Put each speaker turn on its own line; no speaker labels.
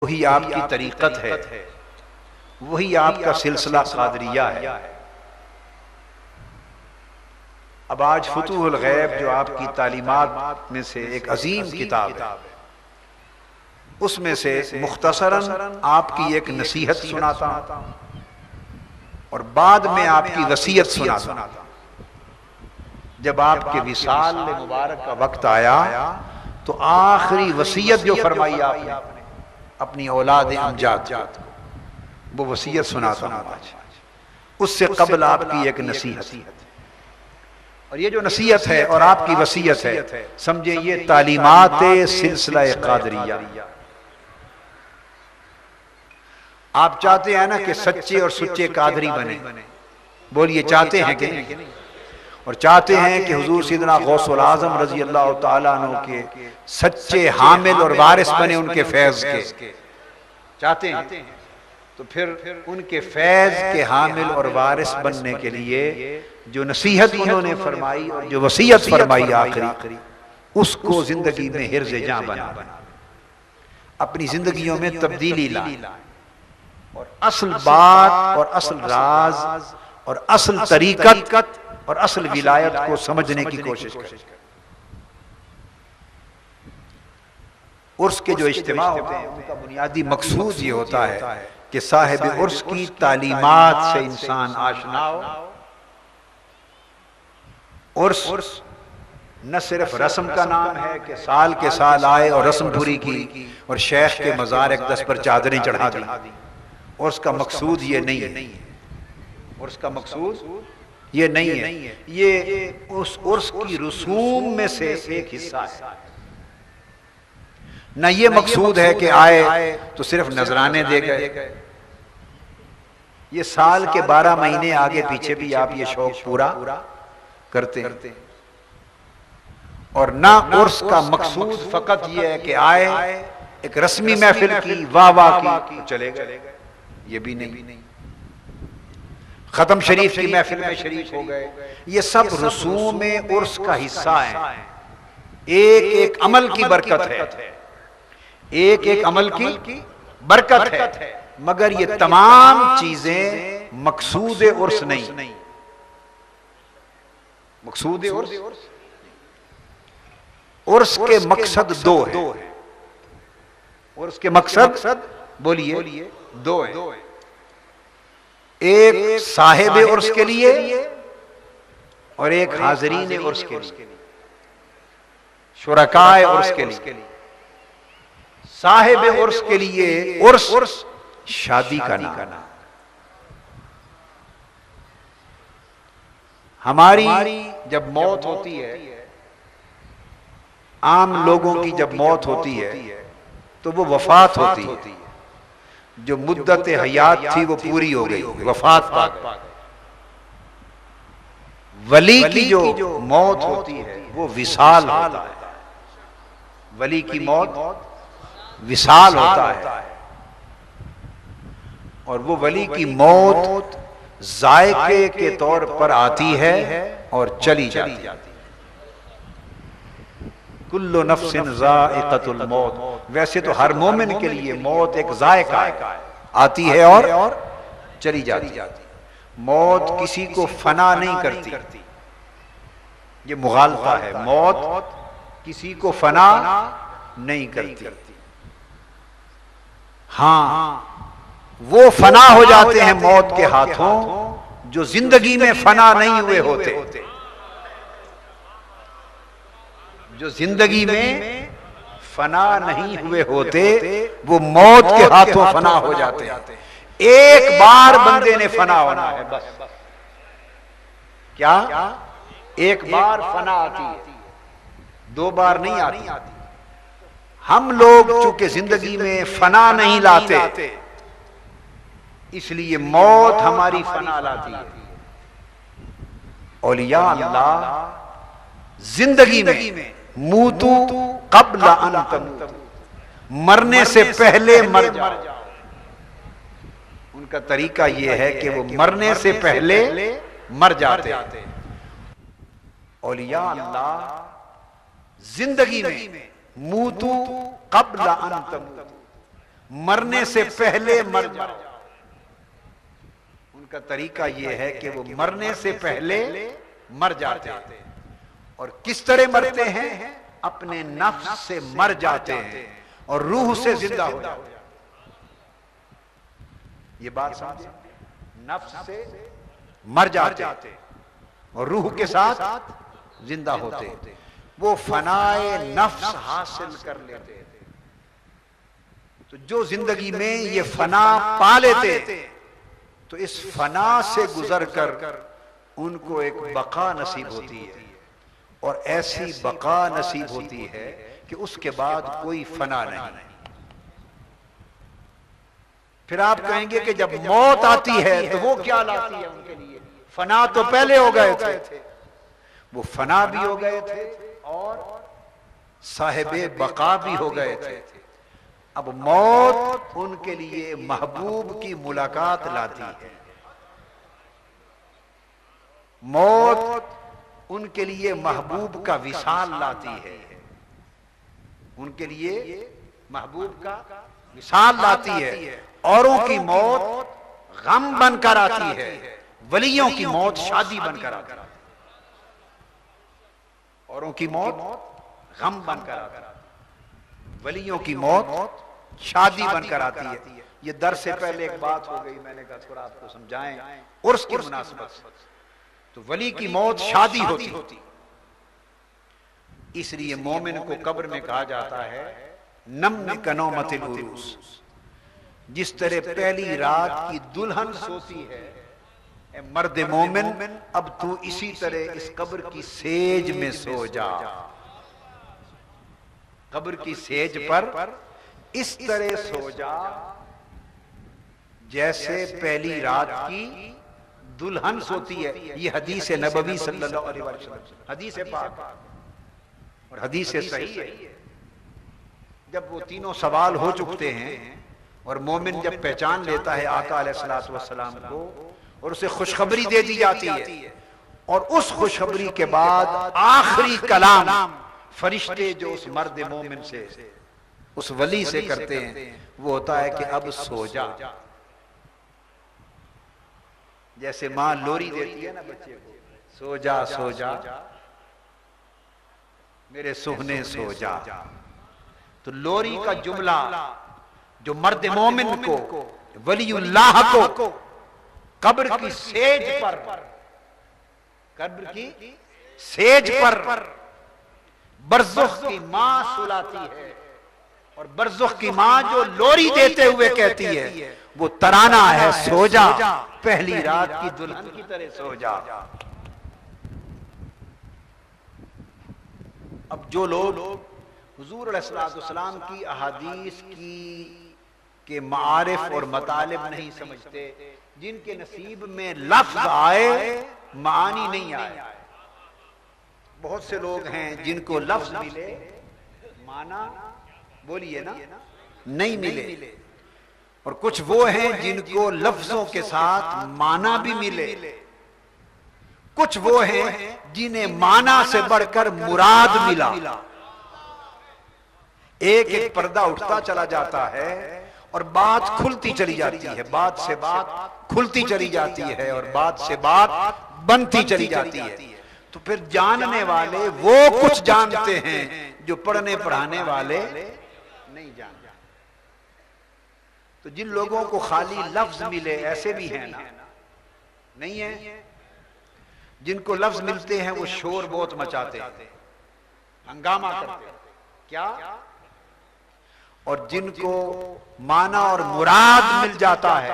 وہی آپ کی طریقت ہے، وہی آپ کا سلسلہ قادریہ ہے۔ اب آج فتوح الغیب جو آپ کی تعلیمات میں سے ایک عظیم کتاب ہے، اس میں سے مختصراً آپ کی ایک نصیحت سناتا ہوں اور بعد میں آپ کی وصیت سناتا ہوں۔ جب آپ کے وصال مبارک کا وقت آیا تو آخری وصیت جو فرمائی آپ نے اپنی اولاد امجاد کو، وہ وصیت سناتا ہوں آج۔ اس سے قبل آپ کی ایک نصیحت، اور یہ جو نصیحت ہے اور آپ کی وصیت ہے، سمجھیں یہ تعلیمات سلسلہ قادریہ۔ آپ چاہتے ہیں نا کہ سچے اور سچے قادری بنے، بولیے چاہتے ہیں کہ نہیں؟ اور چاہتے ہیں کہ حضور سیدنا غوث العظم رضی اللہ تعالیٰ عنہ کے سچے حامل اور وارث بنے ان کے فیض کے، چاہتے ہیں؟ تو پھر ان کے فیض کے حامل اور وارث بننے کے لیے جو نصیحت انہوں نے فرمائی اور جو وصیت فرمائی آخری، اس کو زندگی میں حرز جاں بنا، اپنی زندگیوں میں تبدیلی لائیں اور اصل بات اور اصل راز اور اصل طریقت اور اصل ولایت کو سمجھنے کی کوشش کریں۔ عرس کے جو اجتماع ہوتے ہیں ان کا بنیادی مقصود یہ ہوتا ہے کہ صاحب عرس کی تعلیمات سے انسان آشنا ہو۔ عرس نہ صرف رسم کا نام ہے کہ سال کے سال آئے اور رسم پوری کی اور شیخ کے مزار اقدس پر چادریں چڑھا دی۔ عرس کا مقصود یہ نہیں ہے، عرس کا مقصود یہ نہیں ہے، یہ اس عرس کی رسوم میں سے ایک حصہ ہے۔ نہ یہ مقصود ہے کہ آئے تو صرف نذرانے دے گئے، یہ سال کے 12 مہینے آگے پیچھے بھی آپ یہ شوق پورا کرتے ہیں۔ اور نہ عرس کا مقصود فقط یہ ہے کہ آئے ایک رسمی محفل کی، واہ واہ کی، چلے گئے، یہ بھی نہیں۔ ختم شریف کی محفل میں شریف ہو گئے، یہ سب رسوم عرس کا حصہ ہیں۔ ایک ایک عمل کی برکت ہے، ایک ایک عمل کی برکت ہے، مگر یہ تمام چیزیں مقصود عرس نہیں۔ مقصود عرس کے مقصد دو ہیں، عرس کے مقصد بولیے دو ہیں، ایک صاحب عرس کے لیے اور ایک حاضرین عرس کے لیے، شرکائے عرس کے لیے۔ صاحب عرس کے لیے عرس شادی کا نام۔ ہماری جب موت ہوتی ہے، عام لوگوں کی جب موت ہوتی ہے تو وہ وفات ہوتی ہے، جو مدت حیات تھی وہ پوری ہو گئی، وفات پا گئی۔ ولی کی جو موت ہوتی ہے وہ وصال ہوتا ہے، ولی کی موت وصال ہوتا ہے، اور وہ ولی کی موت ذائقے کے طور پر آتی ہے اور چلی جاتی ہے۔ کل نفس ذائقۃ الموت، ویسے تو ہر مومن کے لیے موت ایک ذائقہ ہے، آتی ہے اور چلی جاتی ہے۔ موت کسی کو فنا نہیں کرتی، یہ مغالطہ ہے، موت کسی کو فنا نہیں کرتی۔ ہاں وہ فنا ہو جاتے ہیں موت کے ہاتھوں جو زندگی میں فنا نہیں ہوئے ہوتے، جو زندگی میں فنا نہیں ہوئے ہوتے وہ موت کے ہاتھوں فنا ہو جاتے ہیں۔ ایک بار بندے نے فنا ہونا ہے بس، کیا ایک بار فنا آتی ہے، دو بار نہیں آتی۔ ہم لوگ چونکہ زندگی میں فنا نہیں لاتے، اس لیے موت ہماری فنا لاتی ہے۔ اولیاء اللہ زندگی میں موتو قبل ان تموتو، مرنے سے پہلے مر جاؤ۔ ان کا طریقہ یہ ہے کہ وہ مرنے سے پہلے مر جاتے ہیں۔ اولیاء اللہ زندگی میں موتو قبل ان تموتو، مرنے سے پہلے مر جاؤ۔ ان کا طریقہ یہ ہے کہ وہ مرنے سے پہلے مر جاتے ہیں۔ اور کس طرح مرتے ہیں؟ اپنے نفس سے مر جاتے ہیں اور روح سے زندہ ہو جاتے ہیں۔ یہ بات سمجھیں، نفس سے مر جاتے اور روح کے ساتھ زندہ ہوتے، وہ فنائے نفس حاصل کر لیتے۔ تو جو زندگی میں یہ فنا پا لیتے تو اس فنا سے گزر کر ان کو ایک بقا نصیب ہوتی ہے، اور ایسی بقا نصیب ہوتی ہے کہ اس کے بعد کوئی فنا نہیں۔ پھر آپ کہیں گے کہ جب موت آتی ہے تو وہ کیا لاتی ہے ان کے لیے؟ فنا تو پہلے ہو گئے تھے، وہ فنا بھی ہو گئے تھے اور صاحب بقا بھی ہو گئے تھے۔ اب موت ان کے لیے محبوب کی ملاقات لاتی ہے، موت ان کے لیے محبوب کا وصال لاتی ہے، ان کے لیے محبوب کا وصال لاتی ہے۔ اوروں کی موت غم بن کر آتی ہے، ولیوں کی موت شادی بن کر آتی ہے۔ اوروں کی موت غم بن کر آتی ہے، ولیوں کی موت شادی بن کر آتی ہے۔ یہ درس سے پہلے ایک بات ہو گئی، میں نے کہا تھوڑا آپ کو سمجھائیں عرس کی مناسبت سے۔ تو ولی کی موت شادی ہوتی، اس لیے مومن کو قبر میں کہا جاتا ہے نم کنومت العروس۔ جس طرح پہلی رات کی دلہن سوتی ہے، اے مرد مومن اب تو اسی طرح اس قبر کی سیج میں سو جا، قبر کی سیج پر اس طرح سو جا جیسے پہلی رات کی دلہن سوتی ہے۔ یہ حدیث نبوی صلی اللہ علیہ وسلم، حدیث پاک اور حدیث صحیح ہے۔ جب وہ تینوں سوال ہو چکتے ہیں اور مومن جب پہچان لیتا ہے آقا علیہ الصلوۃ والسلام کو اور اسے خوشخبری دے دی جاتی ہے، اور اس خوشخبری کے بعد آخری کلام فرشتے جو اس مرد مومن سے، اس ولی سے کرتے ہیں وہ ہوتا ہے کہ اب سو جا۔ جیسے ماں لوری دیتی ہے نا بچے کو، سو جا سو جا میرے سہنے سو جا۔ تو لوری کا جملہ جو مرد مومن کو، ولی اللہ کو قبر کی سیج پر، قبر کی سیج پر برزخ کی ماں سلاتی ہے، اور برزخ کی ماں جو لوری دیتے ہوئے کہتی ہے وہ ترانہ ہے، سو جا پہلی رات کی دلہن کی طرح سو جا۔ اب جو لوگ حضور علیہ السلام کی احادیث کے معارف اور مطالب نہیں سمجھتے، جن کے نصیب میں لفظ آئے معانی نہیں آئے، بہت سے لوگ ہیں جن کو لفظ ملے معنی بولیے نا نہیں ملے، اور کچھ وہ ہیں جن کو لفظوں کے ساتھ معنی بھی ملے، کچھ وہ ہیں جنہیں معنی سے بڑھ کر مراد ملا۔ ایک ایک پردہ اٹھتا چلا جاتا ہے اور بات کھلتی چلی جاتی ہے، بات سے بات کھلتی چلی جاتی ہے اور بات سے بات بنتی چلی جاتی ہے۔ تو پھر جاننے والے وہ کچھ جانتے ہیں جو پڑھنے پڑھانے والے نہیں جانتے۔ تو جن لوگوں کو خالی لفظ ملے ایسے بھی ہیں نا، نہیں ہیں؟ جن کو لفظ ملتے ہیں وہ شور بہت مچاتے ہیں، ہنگامہ کرتے ہیں، کیا؟ اور جن کو معنی اور مراد مل جاتا ہے